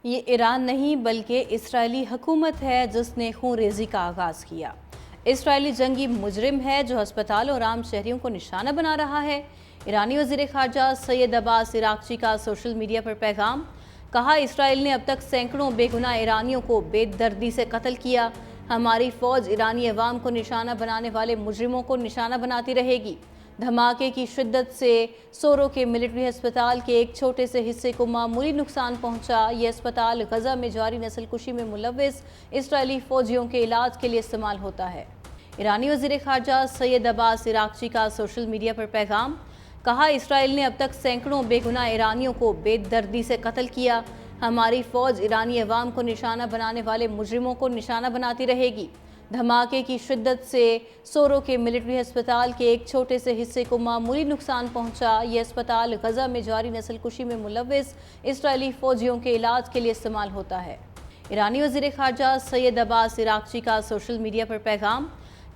یہ ایران نہیں بلکہ اسرائیلی حکومت ہے جس نے خون ریزی کا آغاز کیا۔ اسرائیلی جنگی مجرم ہے جو ہسپتالوں اور عام شہریوں کو نشانہ بنا رہا ہے۔ ایرانی وزیر خارجہ سید عباس عراقچی کا سوشل میڈیا پر پیغام، کہا اسرائیل نے اب تک سینکڑوں بے گناہ ایرانیوں کو بے دردی سے قتل کیا۔ ہماری فوج ایرانی عوام کو نشانہ بنانے والے مجرموں کو نشانہ بناتی رہے گی۔ دھماکے کی شدت سے سورو کے ملٹری ہسپتال کے ایک چھوٹے سے حصے کو معمولی نقصان پہنچا۔ یہ ہسپتال غزہ میں جاری نسل کشی میں ملوث اسرائیلی فوجیوں کے علاج کے لیے استعمال ہوتا ہے۔ ایرانی وزیر خارجہ سید عباس عراقچی کا سوشل میڈیا پر پیغام، کہا اسرائیل نے اب تک سینکڑوں بے گناہ ایرانیوں کو بے دردی سے قتل کیا۔ ہماری فوج ایرانی عوام کو نشانہ بنانے والے مجرموں کو نشانہ بناتی رہے گی۔ دھماکے کی شدت سے سورو کے ملٹری ہسپتال کے ایک چھوٹے سے حصے کو معمولی نقصان پہنچا۔ یہ ہسپتال غزہ میں جاری نسل کشی میں ملوث اسرائیلی فوجیوں کے علاج کے لیے استعمال ہوتا ہے۔ ایرانی وزیر خارجہ سید عباس عراقچی کا سوشل میڈیا پر پیغام،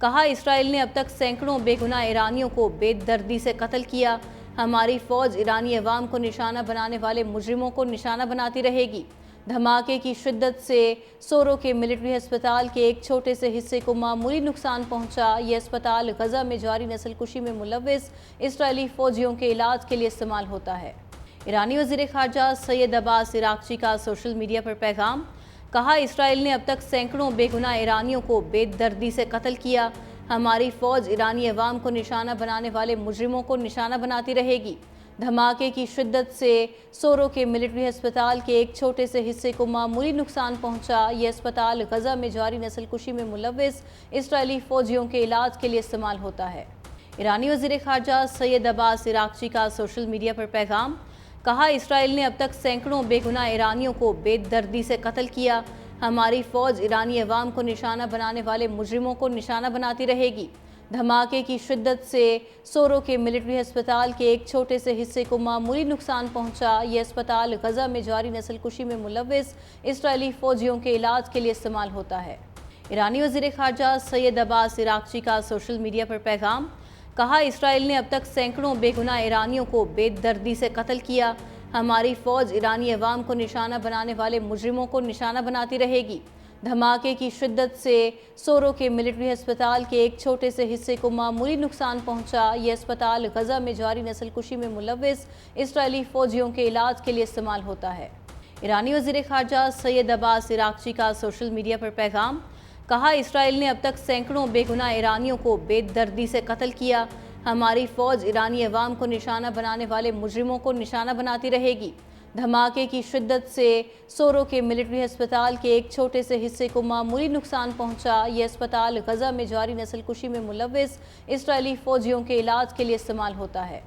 کہا اسرائیل نے اب تک سینکڑوں بے گناہ ایرانیوں کو بے دردی سے قتل کیا۔ ہماری فوج ایرانی عوام کو نشانہ بنانے والے مجرموں کو نشانہ بناتی رہے گی۔ دھماکے کی شدت سے سورو کے ملٹری ہسپتال کے ایک چھوٹے سے حصے کو معمولی نقصان پہنچا۔ یہ ہسپتال غزہ میں جاری نسل کشی میں ملوث اسرائیلی فوجیوں کے علاج کے لیے استعمال ہوتا ہے۔ ایرانی وزیر خارجہ سید عباس عراقچی کا سوشل میڈیا پر پیغام، کہا اسرائیل نے اب تک سینکڑوں بے گناہ ایرانیوں کو بے دردی سے قتل کیا۔ ہماری فوج ایرانی عوام کو نشانہ بنانے والے مجرموں کو نشانہ بناتی رہے گی۔ دھماکے کی شدت سے سورو کے ملٹری ہسپتال کے ایک چھوٹے سے حصے کو معمولی نقصان پہنچا۔ یہ ہسپتال غزہ میں جاری نسل کشی میں ملوث اسرائیلی فوجیوں کے علاج کے لیے استعمال ہوتا ہے۔ ایرانی وزیر خارجہ سید عباس عراقچی کا سوشل میڈیا پر پیغام، کہا اسرائیل نے اب تک سینکڑوں بے گناہ ایرانیوں کو بے دردی سے قتل کیا۔ ہماری فوج ایرانی عوام کو نشانہ بنانے والے مجرموں کو نشانہ بناتی رہے گی۔ دھماکے کی شدت سے سورو کے ملٹری ہسپتال کے ایک چھوٹے سے حصے کو معمولی نقصان پہنچا۔ یہ ہسپتال غزہ میں جاری نسل کشی میں ملوث اسرائیلی فوجیوں کے علاج کے لیے استعمال ہوتا ہے۔ ایرانی وزیر خارجہ سید عباس عراقچی کا سوشل میڈیا پر پیغام، کہا اسرائیل نے اب تک سینکڑوں بے گناہ ایرانیوں کو بے دردی سے قتل کیا۔ ہماری فوج ایرانی عوام کو نشانہ بنانے والے مجرموں کو نشانہ بناتی رہے گی۔ دھماکے کی شدت سے سورو کے ملٹری ہسپتال کے ایک چھوٹے سے حصے کو معمولی نقصان پہنچا۔ یہ ہسپتال غزہ میں جاری نسل کشی میں ملوث اسرائیلی فوجیوں کے علاج کے لیے استعمال ہوتا ہے۔ ایرانی وزیر خارجہ سید عباس عراقچی کا سوشل میڈیا پر پیغام، کہا اسرائیل نے اب تک سینکڑوں بے گناہ ایرانیوں کو بے دردی سے قتل کیا۔ ہماری فوج ایرانی عوام کو نشانہ بنانے والے مجرموں کو نشانہ بناتی رہے گی۔ دھماکے کی شدت سے سورو کے ملٹری ہسپتال کے ایک چھوٹے سے حصے کو معمولی نقصان پہنچا۔ یہ ہسپتال غزہ میں جاری نسل کشی میں ملوث اسرائیلی فوجیوں کے علاج کے لیے استعمال ہوتا ہے۔ ایرانی وزیر خارجہ سید عباس عراقچی کا سوشل میڈیا پر پیغام، کہا اسرائیل نے اب تک سینکڑوں بے گناہ ایرانیوں کو بے دردی سے قتل کیا۔ ہماری فوج ایرانی عوام کو نشانہ بنانے والے مجرموں کو نشانہ بناتی رہے گی۔ دھماکے کی شدت سے سورو کے ملٹری ہسپتال کے ایک چھوٹے سے حصے کو معمولی نقصان پہنچا۔ یہ ہسپتال غزہ میں جاری نسل کشی میں ملوث اسرائیلی فوجیوں کے علاج کے لیے استعمال ہوتا ہے۔